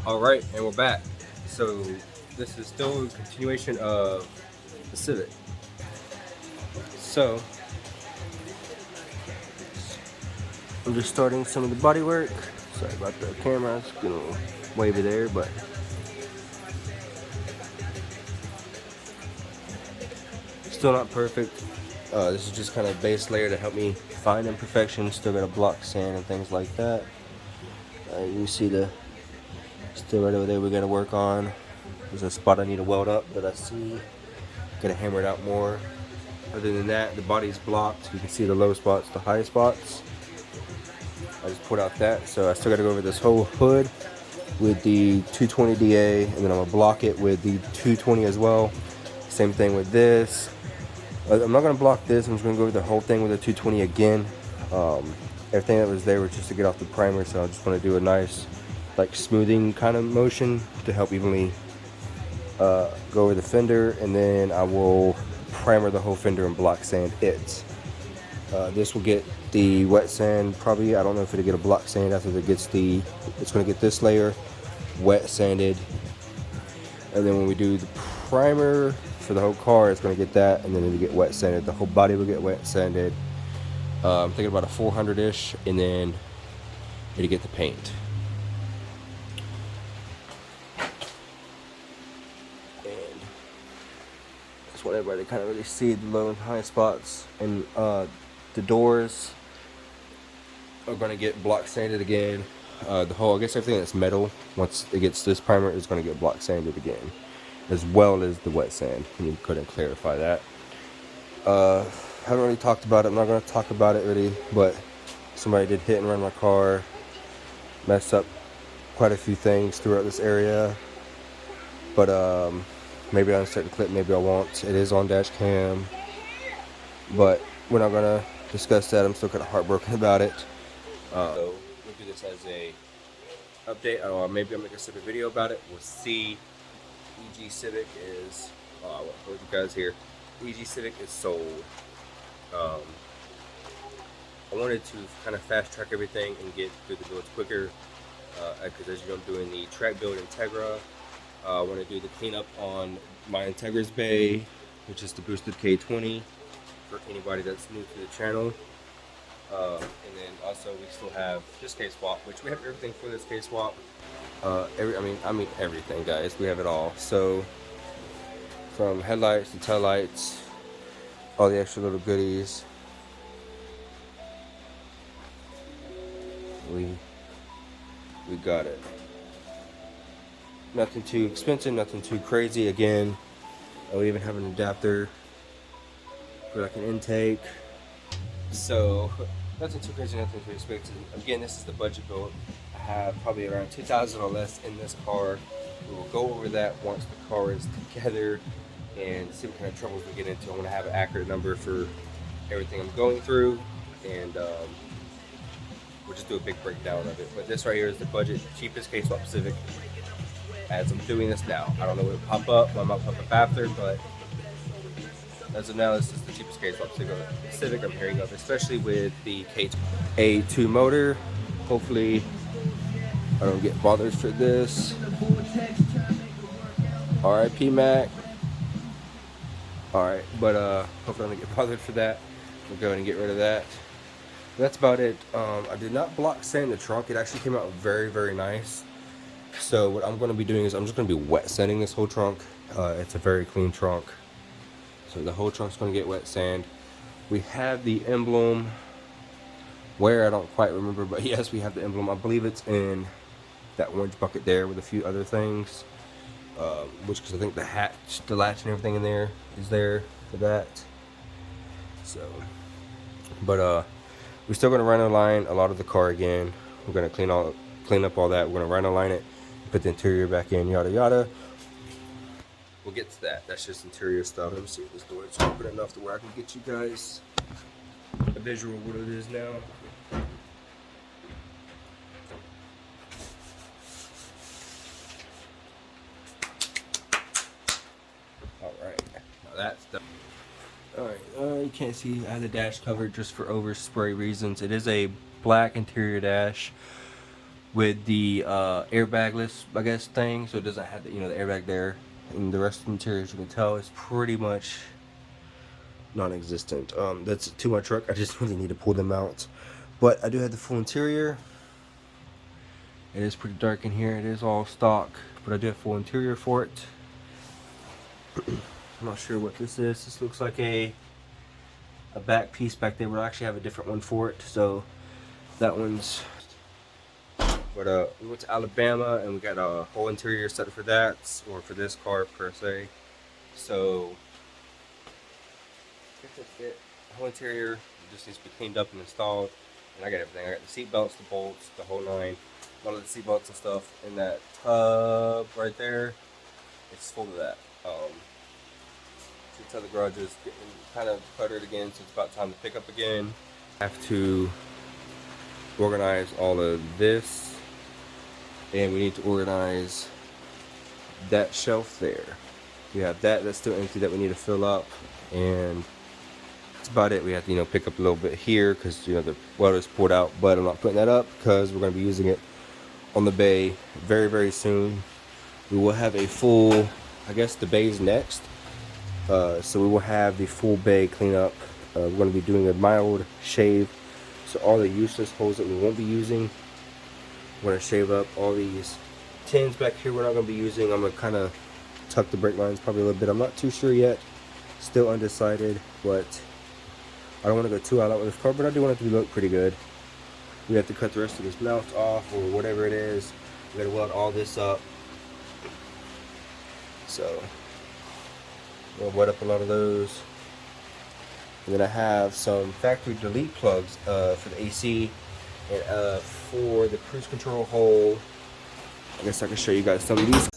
Alright, and we're back. So, this is still a continuation of the Civic. So, I'm just starting some of the body work. Sorry about the camera, it's gonna wavy there, but still not perfect. This is just kind of base layer to help me find imperfections. Still got a block sand and things like that. You see the still right over there we gotta work on. There's a spot I need to weld up that I see. Gotta hammer it out more. Other than that, the body's blocked. You can see the low spots, the high spots. I just put out that, so I still gotta go over this whole hood with the 220 DA, and then I'm gonna block it with the 220 as well. Same thing with this. I'm not gonna block this. I'm just gonna go over the whole thing with the 220 again. Everything that was there was just to get off the primer, so I just want to do a nice, like, smoothing kind of motion to help evenly go over the fender, and then I will primer the whole fender and block sand it. This will get the wet sand probably. I don't know if it'll get a block sand after it gets the. It's going to get this layer wet sanded, and then when we do the primer for the whole car, it's going to get that, and then it'll get wet sanded. The whole body will get wet sanded. I'm thinking about a 400-ish, and then it'll get the paint. And just want everybody to kind of really see the low and high spots. And the doors are going to get block sanded again. The whole, I guess everything that's metal, once it gets this primer, is going to get block sanded again, as well as the wet sand. You couldn't clarify that. Haven't really talked about it. I'm not going to talk about it really, but somebody did hit and run my car, messed up quite a few things throughout this area. But maybe on a certain clip, maybe I won't. It is on dash cam, but we're not going to discuss that. I'm still kind of heartbroken about it. So we'll do this as a update, or maybe I'll make a separate video about it. We'll see. EG Civic is, I'll you guys here. EG Civic is sold. I wanted to kind of fast track everything and get through the builds quicker, because as you know, I'm doing the track build Integra. I want to do the cleanup on my Integra's Bay, which is the boosted K20 for anybody that's new to the channel. And then also we still have this K-swap, which we have everything for this K-swap. I mean everything, guys. We have it all. So from headlights to taillights, all the extra little goodies. We got it. Nothing too expensive, nothing too crazy. Again, we even have an adapter for like an intake. So nothing too crazy, nothing too expensive. Again, this is the budget build. I have probably around 2,000 or less in this car. We will go over that once the car is together and see what kind of troubles we get into. I want to have an accurate number for everything I'm going through, and we'll just do a big breakdown of it. But this right here is the budget, cheapest K-swap Civic. As I'm doing this now, I don't know what will pop up. I might pop up after, but as of now, this is the cheapest K-swap Civic I'm hearing of, especially with the A2 motor. Hopefully, I don't get bothered for this. RIP Mac. Alright, but hopefully I don't get bothered for that. We'll go ahead and get rid of that. That's about it. I did not block sand the trunk. It actually came out very, very nice. So what I'm going to be doing is I'm just going to be wet sanding this whole trunk. It's a very clean trunk. So the whole trunk's going to get wet sand. We have the emblem. Where, I don't quite remember, but yes, we have the emblem. I believe it's in that orange bucket there with a few other things. Which, because I think the latch and everything in there is there for that. So, but we're still going to rhino line a lot of the car again. We're going to clean up all that. We're going to rhino line it, put the interior back in, yada yada. We'll get to that. That's just interior stuff. Let me see if this door is open enough to where I can get you guys a visual of what it is now. Alright, now that's done. Alright, you can't see, I had the dash covered just for overspray reasons. It is a black interior dash with the airbagless, I guess, thing, so it doesn't have the, the airbag there. And the rest of the interior, as you can tell, is pretty much non-existent. That's to my truck. I just really need to pull them out. But I do have the full interior. It is pretty dark in here. It is all stock, but I do have full interior for it. I'm not sure what this is. This looks like a back piece back there, but I actually have a different one for it. So that one's. But we went to Alabama and we got a whole interior set for that, or for this car per se. So that's it. The whole interior just needs to be cleaned up and installed. And I got everything. I got the seat belts, the bolts, the whole nine. A lot of the seat belts and stuff in that tub right there. It's full of that. You can tell the garage is getting kind of cluttered again, so it's about time to pick up again. I have to organize all of this. And we need to organize that shelf there. We have that's still empty that we need to fill up, and that's about it. We have to pick up a little bit here because the welder's pulled out, but I'm not putting that up because we're going to be using it on the bay very, very soon. We will have a full, I guess the bay's next, so we will have the full bay cleanup. We're going to be doing a mild shave, so all the useless holes that we won't be using, we're going to shave up. All these tins back here we're not going to be using. I'm going to kind of tuck the brake lines probably a little bit. I'm not too sure yet. Still undecided, but I don't want to go too all out with this car, but I do want it to look pretty good. We have to cut the rest of this mount off or whatever it is. We got to weld all this up. So we'll wet up a lot of those. And then I have some factory delete plugs for the AC. And for the cruise control hole, I guess I can show you guys some of these.